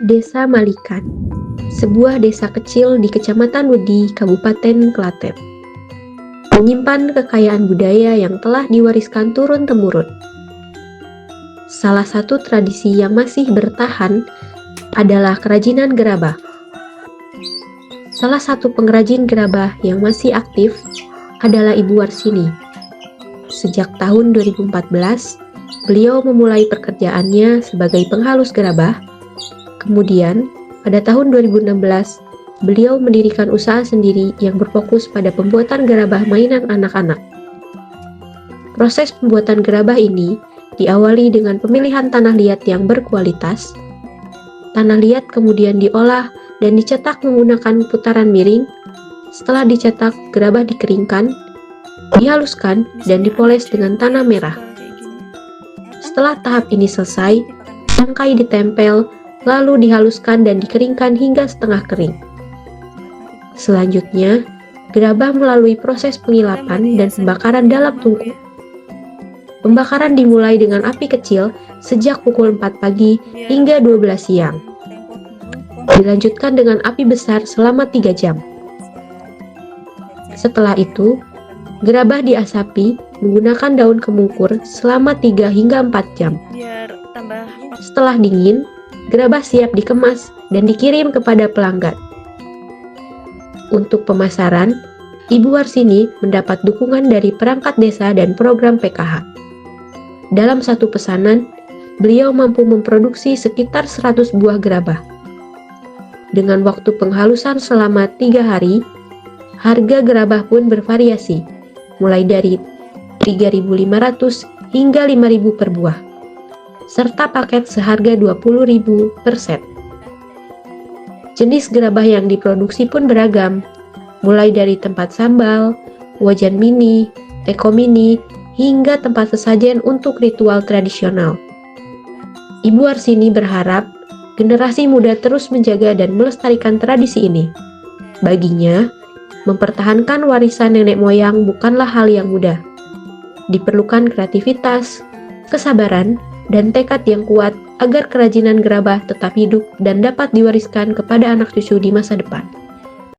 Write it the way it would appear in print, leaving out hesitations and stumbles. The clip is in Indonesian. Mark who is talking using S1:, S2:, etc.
S1: Desa Malikan, sebuah desa kecil di Kecamatan Wedi, Kabupaten Klaten, menyimpan kekayaan budaya yang telah diwariskan turun-temurun. Salah satu tradisi yang masih bertahan adalah kerajinan gerabah. Salah satu pengrajin gerabah yang masih aktif adalah Ibu Warsini. Sejak tahun 2014, beliau memulai pekerjaannya sebagai penghalus gerabah. Kemudian, pada tahun 2016, beliau mendirikan usaha sendiri yang berfokus pada pembuatan gerabah mainan anak-anak. Proses pembuatan gerabah ini diawali dengan pemilihan tanah liat yang berkualitas. Tanah liat kemudian diolah dan dicetak menggunakan putaran miring. Setelah dicetak, gerabah dikeringkan, dihaluskan, dan dipoles dengan tanah merah. Setelah tahap ini selesai, tangkai ditempel, lalu dihaluskan dan dikeringkan hingga setengah kering. Selanjutnya, gerabah melalui proses pengilapan dan pembakaran dalam tungku. Pembakaran dimulai dengan api kecil sejak pukul 4 pagi hingga 12 siang. Dilanjutkan dengan api besar selama 3 jam. Setelah itu, gerabah diasapi menggunakan daun kemungkur selama 3 hingga 4 jam. Setelah dingin, gerabah siap dikemas dan dikirim kepada pelanggan. Untuk pemasaran, Ibu Warsini mendapat dukungan dari perangkat desa dan program PKH. Dalam satu pesanan, beliau mampu memproduksi sekitar 100 buah gerabah. Dengan waktu penghalusan selama 3 hari, harga gerabah pun bervariasi, mulai dari 3.500 hingga 5.000 per buah, serta paket seharga 20.000 per set. Jenis gerabah yang diproduksi pun beragam, mulai dari tempat sambal, wajan mini, teko mini, hingga tempat sesajen untuk ritual tradisional. Ibu Warsini berharap generasi muda terus menjaga dan melestarikan tradisi ini. Baginya, mempertahankan warisan nenek moyang bukanlah hal yang mudah. Diperlukan kreativitas, kesabaran, dan tekad yang kuat agar kerajinan gerabah tetap hidup dan dapat diwariskan kepada anak cucu di masa depan.